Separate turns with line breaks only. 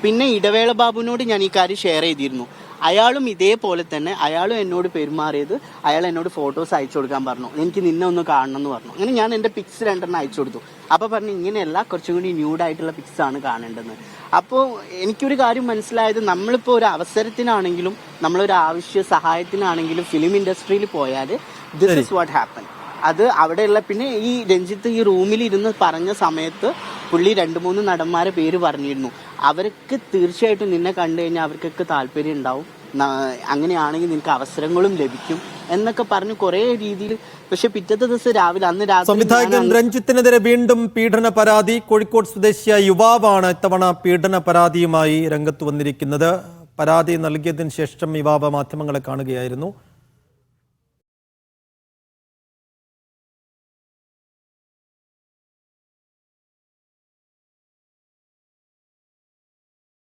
പിന്നെ ഇടവേള ബാബുവിനോട് ഞാൻ ഈ കാര്യം ഷെയർ ചെയ്തിരുന്നു. അയാളും ഇതേപോലെ തന്നെ അയാളും എന്നോട് പെരുമാറിയത്, അയാൾ എന്നോട് ഫോട്ടോസ് അയച്ചു കൊടുക്കാൻ പറഞ്ഞു, എനിക്ക് നിന്നെ ഒന്ന് കാണണം എന്ന് പറഞ്ഞു. അങ്ങനെ ഞാൻ എൻ്റെ പിക്സ് 2 അയച്ചു കൊടുത്തു. അപ്പോൾ പറഞ്ഞു ഇങ്ങനെയല്ല, കുറച്ചും കൂടി ന്യൂഡായിട്ടുള്ള പിക്സ് ആണ് കാണേണ്ടത്. അപ്പോൾ എനിക്കൊരു കാര്യം മനസ്സിലായത്, നമ്മളിപ്പോൾ ഒരു അവസരത്തിനാണെങ്കിലും നമ്മളൊരു ആവശ്യ സഹായത്തിനാണെങ്കിലും ഫിലിം ഇൻഡസ്ട്രിയിൽ പോയാൽ ദിസ് ഇസ് വാട്ട് ഹാപ്പൻ. അത് അവിടെയുള്ള പിന്നെ ഈ രഞ്ജിത്ത് ഈ റൂമിൽ ഇരുന്ന് പറഞ്ഞ സമയത്ത് പുള്ളി 2-3 നടന്മാരെ പേര് പറഞ്ഞിരുന്നു. അവർക്ക് തീർച്ചയായിട്ടും നിന്നെ കണ്ടു കഴിഞ്ഞാൽ അവർക്കൊക്കെ താല്പര്യം ഉണ്ടാവും, അങ്ങനെയാണെങ്കിൽ നിനക്ക് അവസരങ്ങളും ലഭിക്കും എന്നൊക്കെ പറഞ്ഞു കുറേ രീതിയിൽ. പക്ഷെ പിറ്റത്തെ ദിവസം രാവിലെ അന്ന് രാത്രി
സംവിധായകൻ രഞ്ജിത്തിനെതിരെ വീണ്ടും പീഡന പരാതി. കോഴിക്കോട് സ്വദേശിയായ യുവാവാണ് ഇത്തവണ പീഡന പരാതിയുമായി രംഗത്ത് വന്നിരിക്കുന്നത്. പരാതി നൽകിയതിനു ശേഷം യുവാവ് മാധ്യമങ്ങളെ കാണുകയായിരുന്നു.